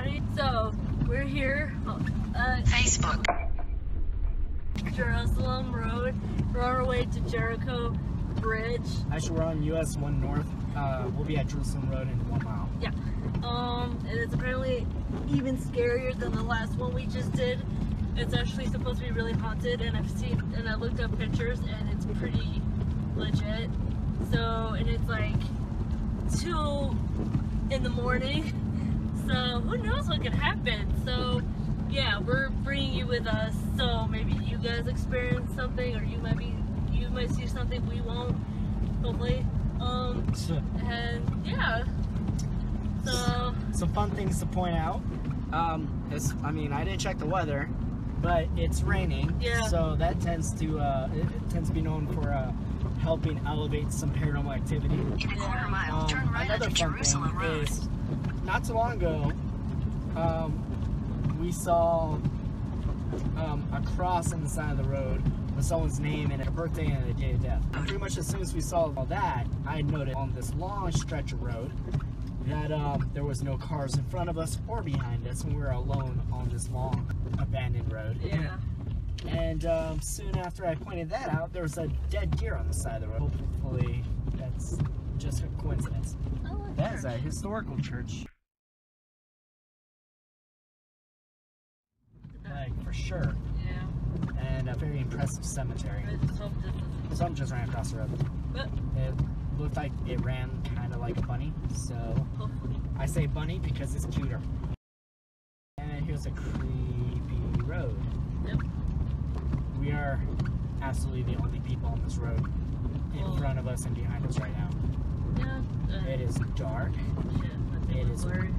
everybody. So we're here at Facebook. Jerusalem Road. We're on our way to Jericho Bridge. Actually, we're on US 1 North. We'll be at Jerusalem Road in 1 mile. Yeah. And it's apparently even scarier than the last one we just did. It's actually supposed to be really haunted, and I looked up pictures, and it's pretty legit. So, and it's like 2 in the morning. So who knows what could happen. So yeah, we're bringing you with us. So maybe you guys experience something, or you might see something we won't. Hopefully. And yeah. So some fun things to point out. I didn't check the weather, but it's raining. Yeah. So that tends to it tends to be known for helping elevate some paranormal activity. In a quarter mile, turn right onto Jerusalem Road. Is, not too long ago, we saw a cross on the side of the road with someone's name and a birthday and a day of death. And pretty much as soon as we saw all that, I noted on this long stretch of road that there was no cars in front of us or behind us, and we were alone on this long abandoned road. yeah. And soon after I pointed that out, there was a dead deer on the side of the road. Hopefully that's just a coincidence. That is a historical church. Like, for sure. Yeah. And a very impressive cemetery. I just hope this is. Something just ran across the road. But It looked like it ran kind of like a bunny, so hopefully. I say bunny because it's cuter. And here's a creepy road. Yep. We are absolutely the only people on this road in front of us and behind us right now. Yeah. It is dark. Shit, I think It we're is blurry.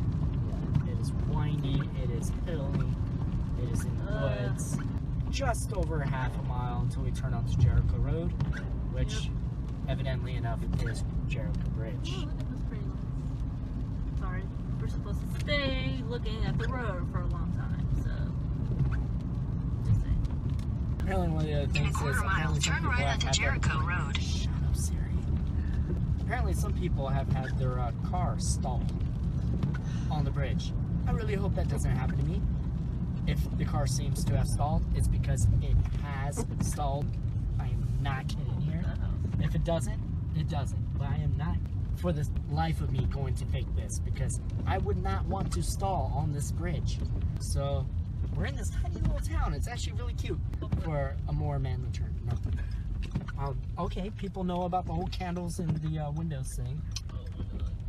It is windy. It is hilly. It is in the woods. Just over half a mile until we turn onto Jericho Road, which evidently enough is Jericho Bridge. Oh, that was pretty nice. Sorry, we're supposed to stay looking at the road for a long time, so just saying. Apparently one of the other In a things quarter is mile, apparently some turn people right have onto had Jericho Road. Shut up, Siri. Apparently some people have had their car stalled on the bridge. I really hope that doesn't happen to me. If the car seems to have stalled, it's because it has stalled. I am not kidding here. If it doesn't, it doesn't. But I am not, for the life of me, going to fake this, because I would not want to stall on this bridge. So we're in this tiny little town. It's actually really cute for a more manly term. No. Okay, people know about the whole candles in the windows thing.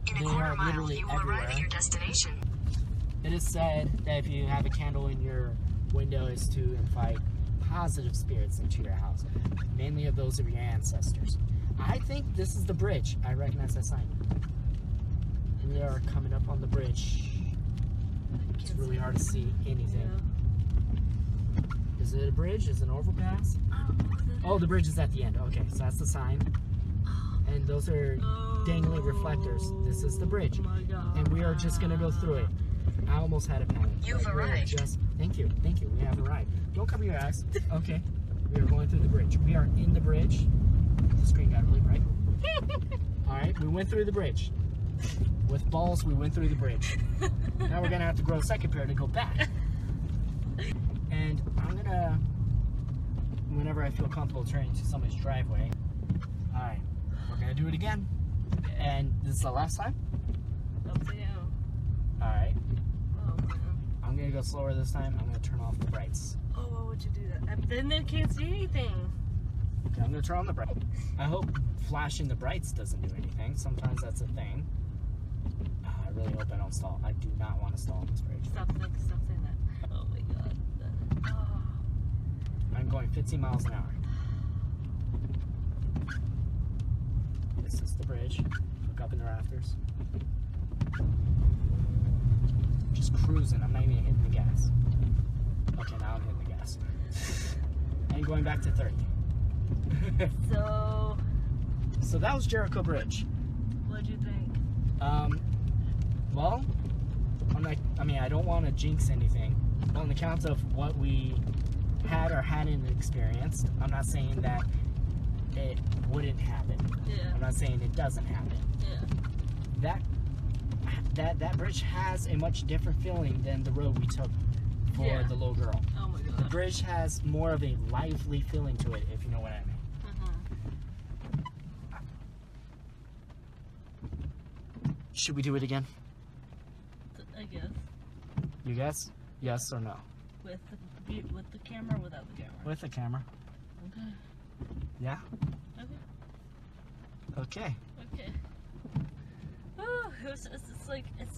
In a They quarter are mile, literally you will arrive everywhere. at your destination. It is said that if you have a candle in your window, is to invite positive spirits into your house, mainly of those of your ancestors. I think this is the bridge. I recognize that sign. We are coming up on the bridge. It's really hard to see anything. Is it a bridge? Is it an overpass? Oh, the bridge is at the end. Okay, so that's the sign. And those are dangling reflectors. This is the bridge. Oh my God. And we are just gonna go through it. I almost had a panic. You've But we're arrived. Thank you, we have arrived. Don't cover your eyes. Okay, we are going through the bridge. We are in the bridge. The screen got really bright. All right, we went through the bridge. With balls, we went through the bridge. Now we're gonna have to grow a second pair to go back. And I'm gonna, whenever I feel comfortable turning to somebody's driveway. All right, we're gonna do it again. And this is the last time. Up to you. All right. Oh man. I'm gonna go slower this time. I'm gonna turn off the brights. Oh, why would you do that? Then they can't see anything. Okay, I'm gonna turn on the bright. I hope flashing the brights doesn't do anything. Sometimes that's a thing. I really hope I don't stall. I do not want to stall on this bridge. Stop saying that. Oh my God. Oh. I'm going 15 miles an hour. This is the bridge. Look up in the rafters. Just cruising. I'm not even hitting the gas. Okay, now I'm hitting the gas. And going back to 30. So that was Jericho Bridge. What'd you think? Well, I don't want to jinx anything. On the count of what we had or hadn't experienced, I'm not saying that it wouldn't happen. Yeah. I'm not saying it doesn't happen. Yeah. That that bridge has a much different feeling than the road we took for the little girl. Oh my The god. bridge has more of a lively feeling to it, if you know what I mean. Should we do it again? I guess. You guess? Yes or no? With the camera or without the camera? With the camera. Okay. Yeah? Okay. Okay. Okay. Oh, it's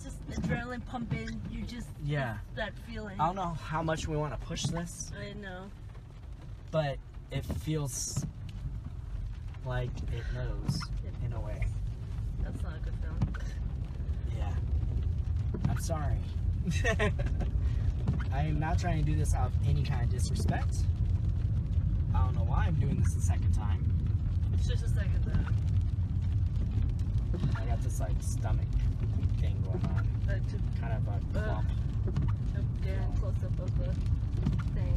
just adrenaline pumping. You just Yeah. that feeling. I don't know how much we want to push this, I know. but it feels like it knows in a way. That's not a good feeling. Yeah. I'm sorry. I am not trying to do this out of any kind of disrespect. I don't know why I'm doing this the second time. It's just a second though. I got this like stomach thing going on. Kind of a clump. I'm getting close up of the thing.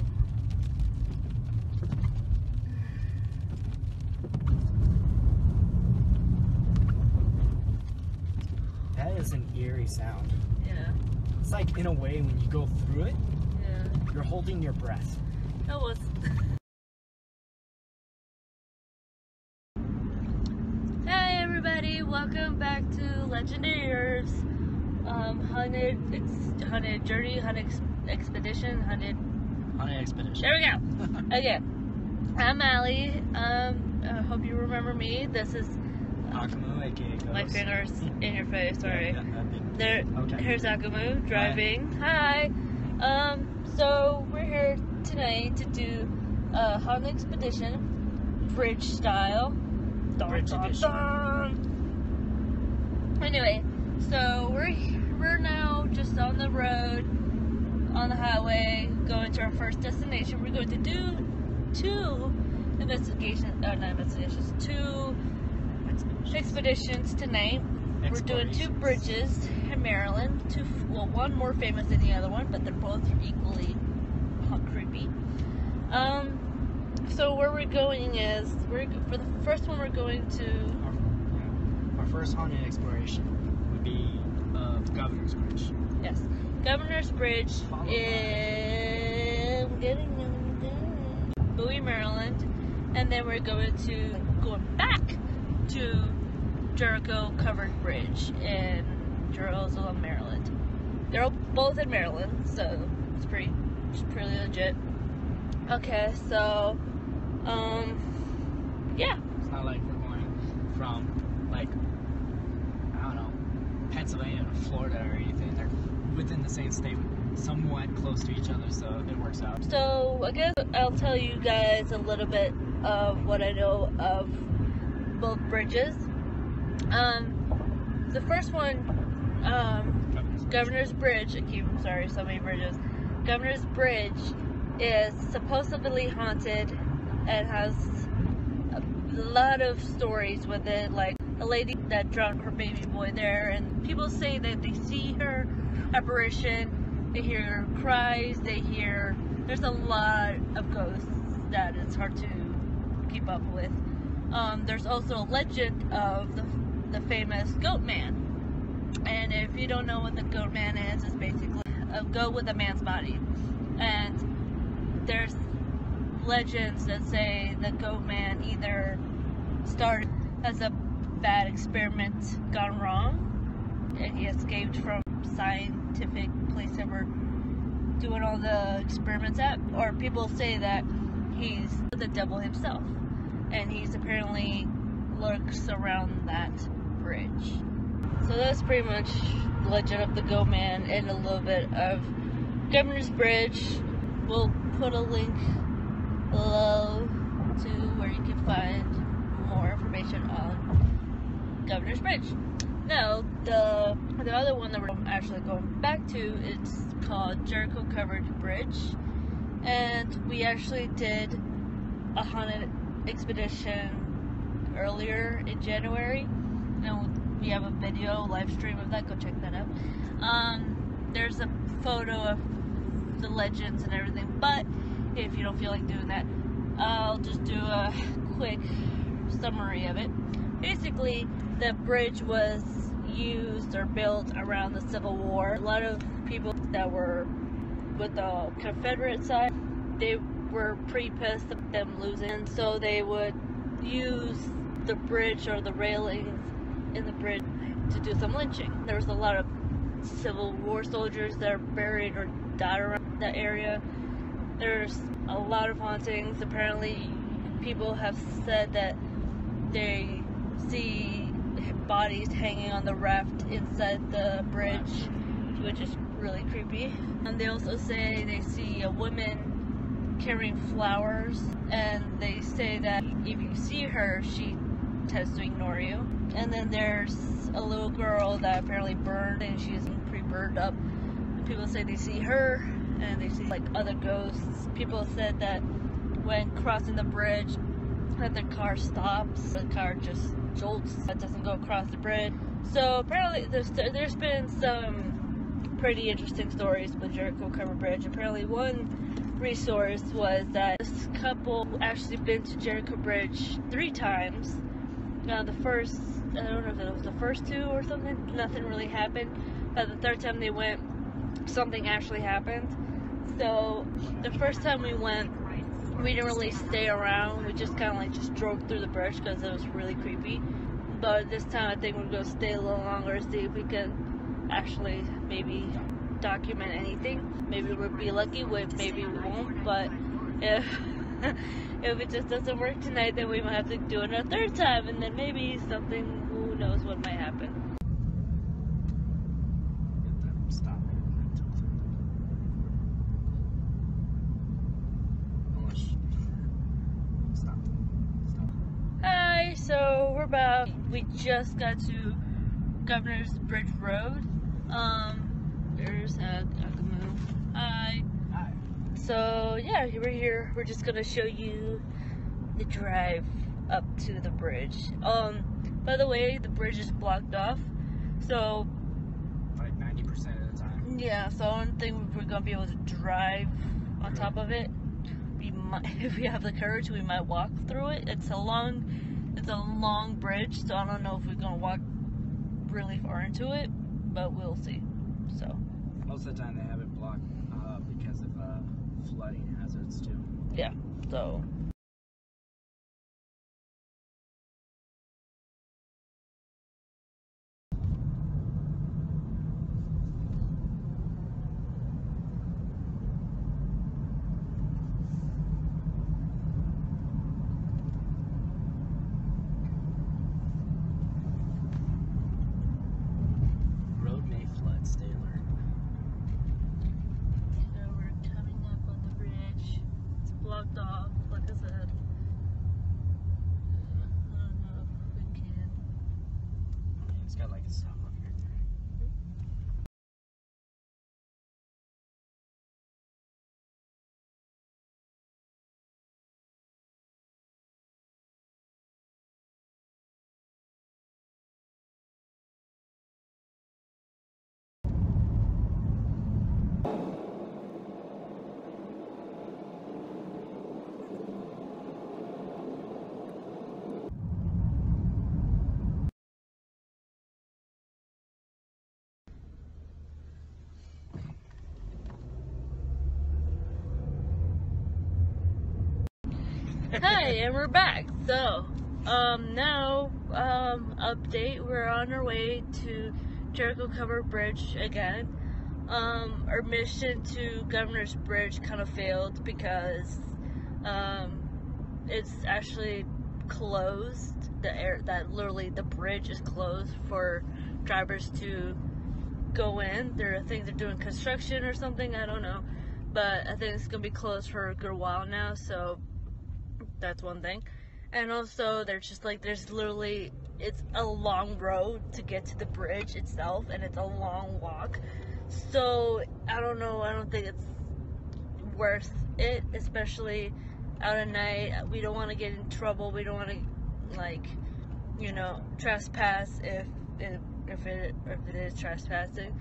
That is an eerie sound. Yeah. It's like, in a way, when you go through it, Yeah. you're holding your breath. That was. Hey everybody, welcome back to Legendary Herbs. Haunted Journey, Haunted Expedition, Haunted. On an expedition. There we go. Okay. I'm Allie. I hope you remember me. This is Akumu, aka Ghost. my fingers in your face. Sorry. Yeah, that big. There. Okay. Here's Akumu driving. Hi. So we're here tonight to do a Haunted Expedition, bridge style. Bridge edition. Anyway, so we're now just on the road, on the highway, going to our first destination. We're going to do two expeditions tonight. We're doing two bridges in Maryland. One more famous than the other one, but they're both equally creepy. So where we're going is for the first one we're going to Our first haunted exploration would be Governor's Bridge. yes, Governor's Bridge Followed in Bowie, Maryland, and then we're going back to Jericho Covered Bridge in Jerusalem, Maryland. They're both in Maryland, so it's pretty legit. Okay, so yeah. It's not like we're going from, like, I don't know, Pennsylvania to Florida or anything. They're within the same state, somewhat close to each other, so it works out. So I guess I'll tell you guys a little bit of what I know of both bridges. The first one, Governor's Bridge. So many bridges. Governor's Bridge is supposedly haunted and has a lot of stories with it, like a lady that drowned her baby boy there, and people say that they see her apparition, they hear her cries, there's a lot of ghosts that it's hard to keep up with. There's also a legend of the famous Goat Man, and if you don't know what the Goat Man is, it's basically a goat with a man's body. And there's legends that say the Goat Man either started as a bad experiment gone wrong, and he escaped from scientific place that were doing all the experiments at, or people say that he's the devil himself, and he's apparently lurks around that bridge. So that's pretty much the legend of the Goat Man and a little bit of Governor's Bridge. We'll put a link below to where you can find more information on Governor's Bridge. Now, the other one that we're actually going back to, it's called Jericho Covered Bridge, and we actually did a haunted expedition earlier in January, and we have a video live stream of that. Go check that out. There's a photo of the legends and everything, but if you don't feel like doing that, I'll just do a quick summary of it. Basically, the bridge was used or built around the Civil War. A lot of people that were with the Confederate side, they were pretty pissed at them losing, and so they would use the bridge or the railings in the bridge to do some lynching. There was a lot of Civil War soldiers that are buried or died around that area. There's a lot of hauntings. Apparently, people have said that they see bodies hanging on the raft inside the bridge, which is really creepy. And they also say they see a woman carrying flowers, and they say that if you see her, she tends to ignore you. And then there's a little girl that apparently burned, and she's pretty burned up. And people say they see her, and they see like other ghosts. People said that when crossing the bridge, that the car stops, the car just jolts, it doesn't go across the bridge. So apparently there's been some pretty interesting stories with Jericho Covered Bridge. Apparently one resource was that this couple actually been to Jericho Bridge 3 times. The first, I don't know if it was the first 2 or something, nothing really happened. But the 3rd time they went, something actually happened. So the first time we went, we didn't really stay around. We just kind of like just drove through the bridge because it was really creepy. But this time I think we're going to stay a little longer, see if we can actually maybe document anything. Maybe we'll be lucky, maybe we won't. But if if it just doesn't work tonight, then we might have to do it a 3rd time, and then maybe something, who knows what might happen. Stop. Stop. Hi, so we're about, we just got to Governor's Bridge Road. There's Akamu. Hi. Hi. So yeah, we're here. We're just gonna show you the drive up to the bridge. By the way, the bridge is blocked off, so Like 90% of the time. yeah, so I don't think we're gonna be able to drive on top of it. We might, if we have the courage, we might walk through it. It's a long bridge, so I don't know if we're gonna walk really far into it, but we'll see. So Most of the time they have it blocked because of flooding hazards too. yeah, so. Road may flood, stay alert. So we're coming up on the bridge. It's blocked off, like I said. I don't know if we can. It's got like a stop up here. Hi, and we're back. So, now, update, we're on our way to Jericho Covered Bridge again. Our mission to Governor's Bridge kind of failed because, it's actually closed. Literally the bridge is closed for drivers to go in. I think they're doing construction or something, I don't know. But I think it's gonna be closed for a good while now, so that's one thing. And also there's literally, it's a long road to get to the bridge itself, and it's a long walk. So I don't know, I don't think it's worth it, especially out at night. We don't want to get in trouble. We don't want to, like, you know, trespass if it is trespassing.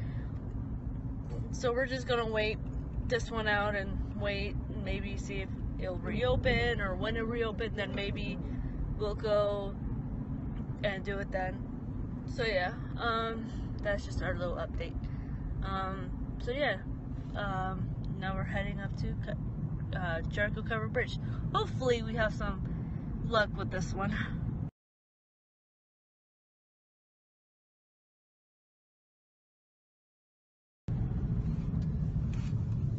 So we're just gonna wait this one out and wait and maybe see if it'll reopen, or when it reopens, then maybe we'll go and do it then. So yeah, that's just our little update. So yeah, now we're heading up to Jericho Covered Bridge. Hopefully we have some luck with this one.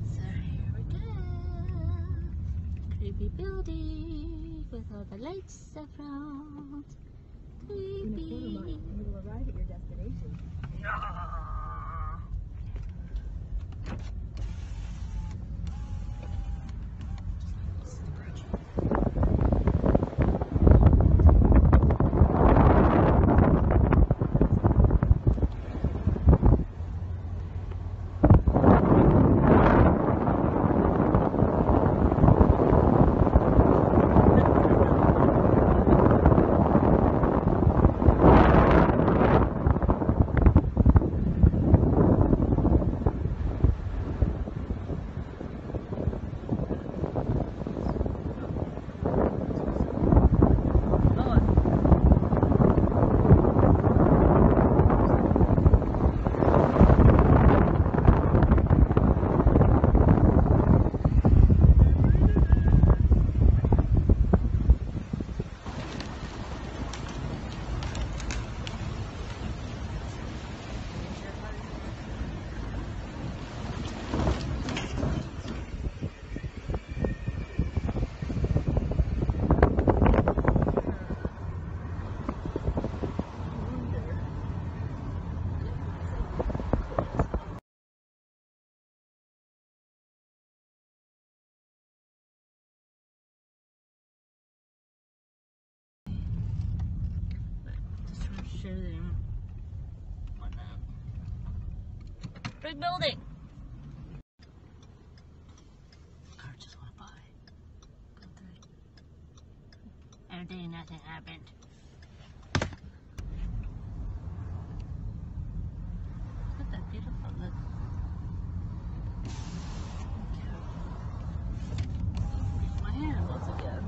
So here we go. Creepy building with all the lights around. Creepy. You will arrive at your destination. Big building. Car just went by. Go through. Everything, nothing happened. Look at that beautiful look. My handles again.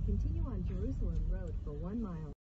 Continue on Jerusalem Road for 1 mile.